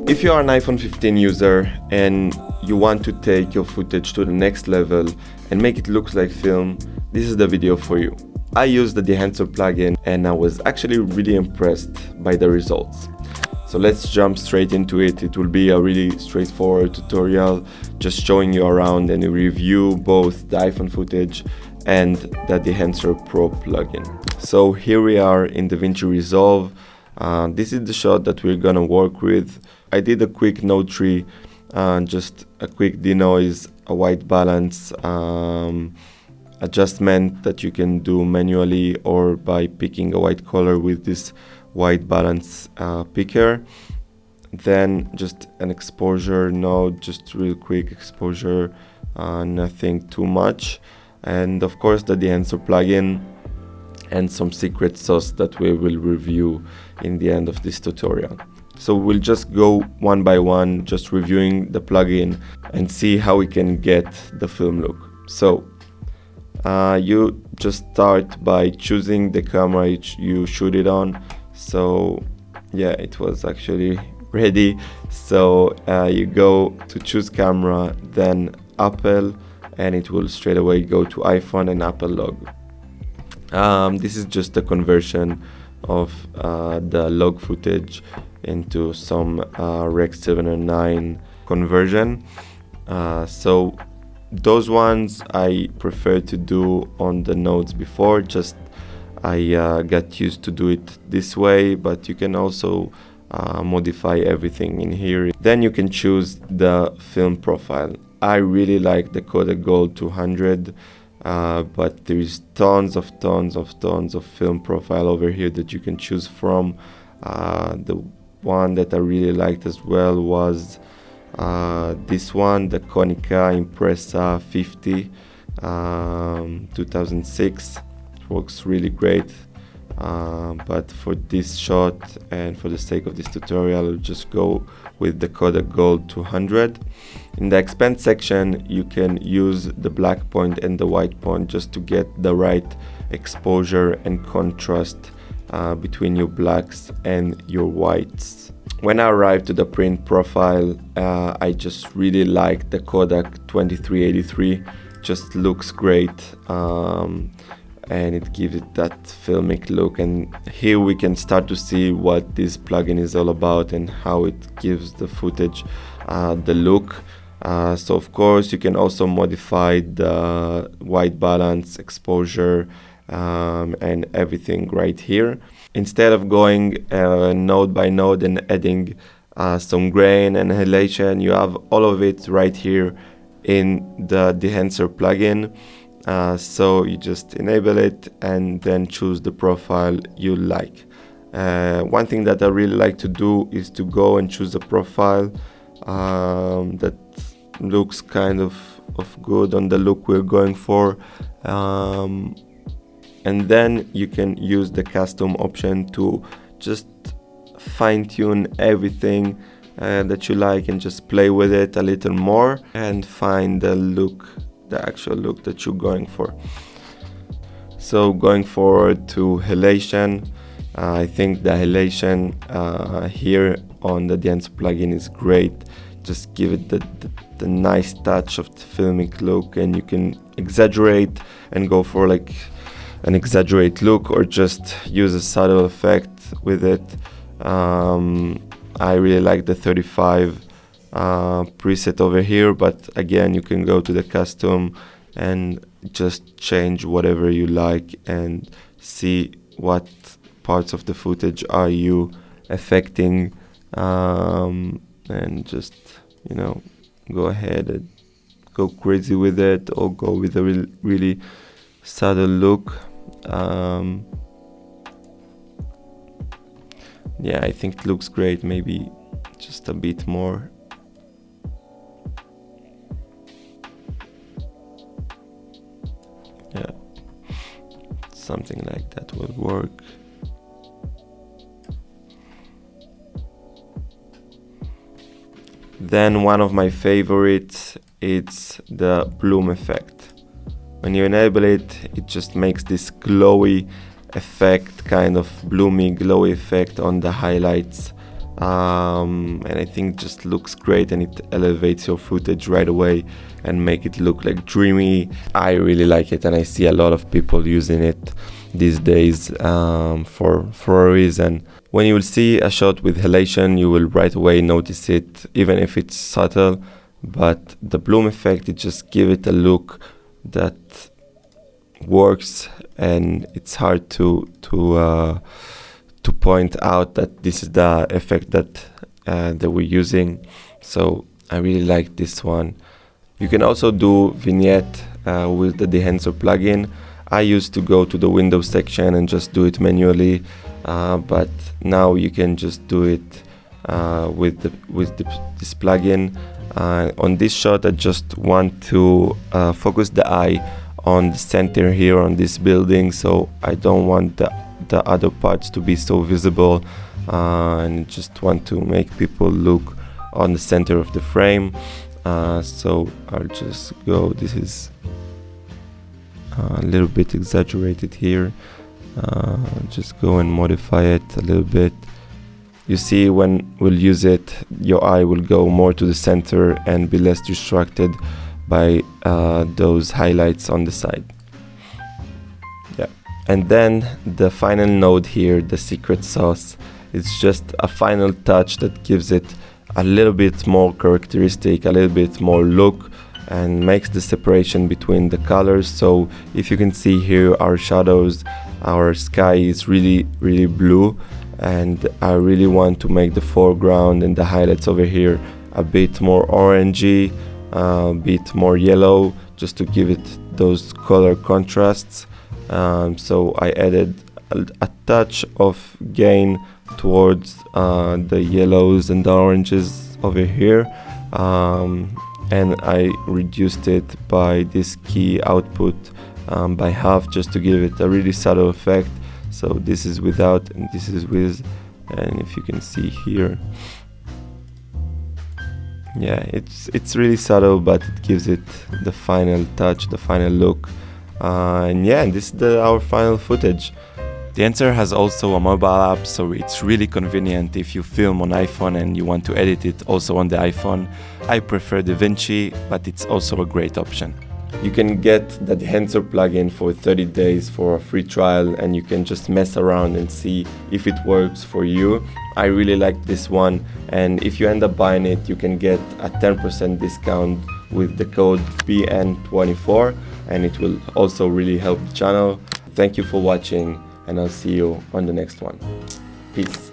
If you are an iPhone 15 user and you want to take your footage to the next level and make it look like film, this is the video for you. I used the Dehancer plugin and I was actually really impressed by the results. So let's jump straight into it. It will be a really straightforward tutorial, just showing you around and review both the iPhone footage and the Dehancer Pro plugin. So here we are in DaVinci Resolve. This is the shot that we're gonna work with. I did a quick node tree, just a quick denoise, a white balance adjustment that you can do manually or by picking a white color with this white balance picker. Then just an exposure node, just real quick exposure, nothing too much. And of course the Dehancer plugin and some secret sauce that we will review in the end of this tutorial. So we'll just go one by one, just reviewing the plugin and see how we can get the film look. So you just start by choosing the camera you shoot it on. So yeah, it was actually ready. So you go to choose camera, then Apple, and it will straight away go to iPhone and Apple log. This is just a conversion of the log footage into some Rec 709 conversion. So those ones I prefer to do on the nodes before, just I got used to do it this way, but you can also modify everything in here. Then you can choose the film profile. I really like the Kodak Gold 200, but there is tons of film profile over here that you can choose from. The one that I really liked as well was this one, the Konica Impresa 50 2006. It works really great, but for this shot and for the sake of this tutorial, I'll just go with the Kodak Gold 200. In the expand section, you can use the black point and the white point just to get the right exposure and contrast between your blacks and your whites. When I arrived to the print profile, I just really like the Kodak 2383. Just looks great, and it gives it that filmic look. And here we can start to see what this plugin is all about and how it gives the footage the look. So of course you can also modify the white balance, exposure, and everything right here. Instead of going node by node and adding some grain and halation, you have all of it right here in the Dehancer plugin. So you just enable it and then choose the profile you like. One thing that I really like to do is to go and choose a profile that looks kind of good on the look we're going for. And then you can use the custom option to just fine-tune everything that you like and just play with it a little more and find the look, the actual look that you're going for. So going forward to halation, I think the halation here on the Dehancer plugin is great. Just give it the nice touch of the filmic look, and you can exaggerate and go for like an exaggerate look or just use a subtle effect with it. I really like the 35 preset over here, but again you can go to the custom and just change whatever you like and see what parts of the footage are you affecting, and just, you know, go ahead and go crazy with it or go with a really subtle look. Yeah, I think it looks great. Maybe just a bit more. Yeah, something like that will work. Then one of my favorites, it's the bloom effect. When you enable it, it just makes this glowy effect, kind of bloomy glowy effect on the highlights and I think it just looks great, and it elevates your footage right away and make it look like dreamy. I really like it, and I see a lot of people using it these days for a reason. When you will see a shot with halation, you will right away notice it, even if it's subtle. But the bloom effect, it just gives it a look that works, and it's hard to point out that this is the effect that we're using. So I really like this one. You can also do vignette with the Dehancer plugin. I used to go to the Windows section and just do it manually, but now you can just do it with this plugin. On this shot, I just want to focus the eye on the center here on this building, so I don't want the other parts to be so visible, and just want to make people look on the center of the frame. So I'll just go, this is a little bit exaggerated here, just go and modify it a little bit. You see, when we'll use it, your eye will go more to the center and be less distracted by those highlights on the side. Yeah. And then the final node here, the secret sauce, it's just a final touch that gives it a little bit more characteristic, a little bit more look, and makes the separation between the colors. So if you can see here, our shadows, our sky is really blue, and I really want to make the foreground and the highlights over here a bit more orangey, a bit more yellow, just to give it those color contrasts. So I added a touch of gain towards the yellows and the oranges over here, and I reduced it by this key output by half, just to give it a really subtle effect. So this is without and this is with, and if you can see here, yeah, it's really subtle, but it gives it the final touch, the final look. And yeah, this is our final footage. Dehancer has also a mobile app, so it's really convenient if you film on iPhone and you want to edit it also on the iPhone. I prefer DaVinci, but it's also a great option. You can get the Dehancer plugin for 30 days for a free trial, and you can just mess around and see if it works for you. I really like this one, and if you end up buying it, you can get a 10% discount with the code BN24, and it will also really help the channel. Thank you for watching, and I'll see you on the next one. Peace.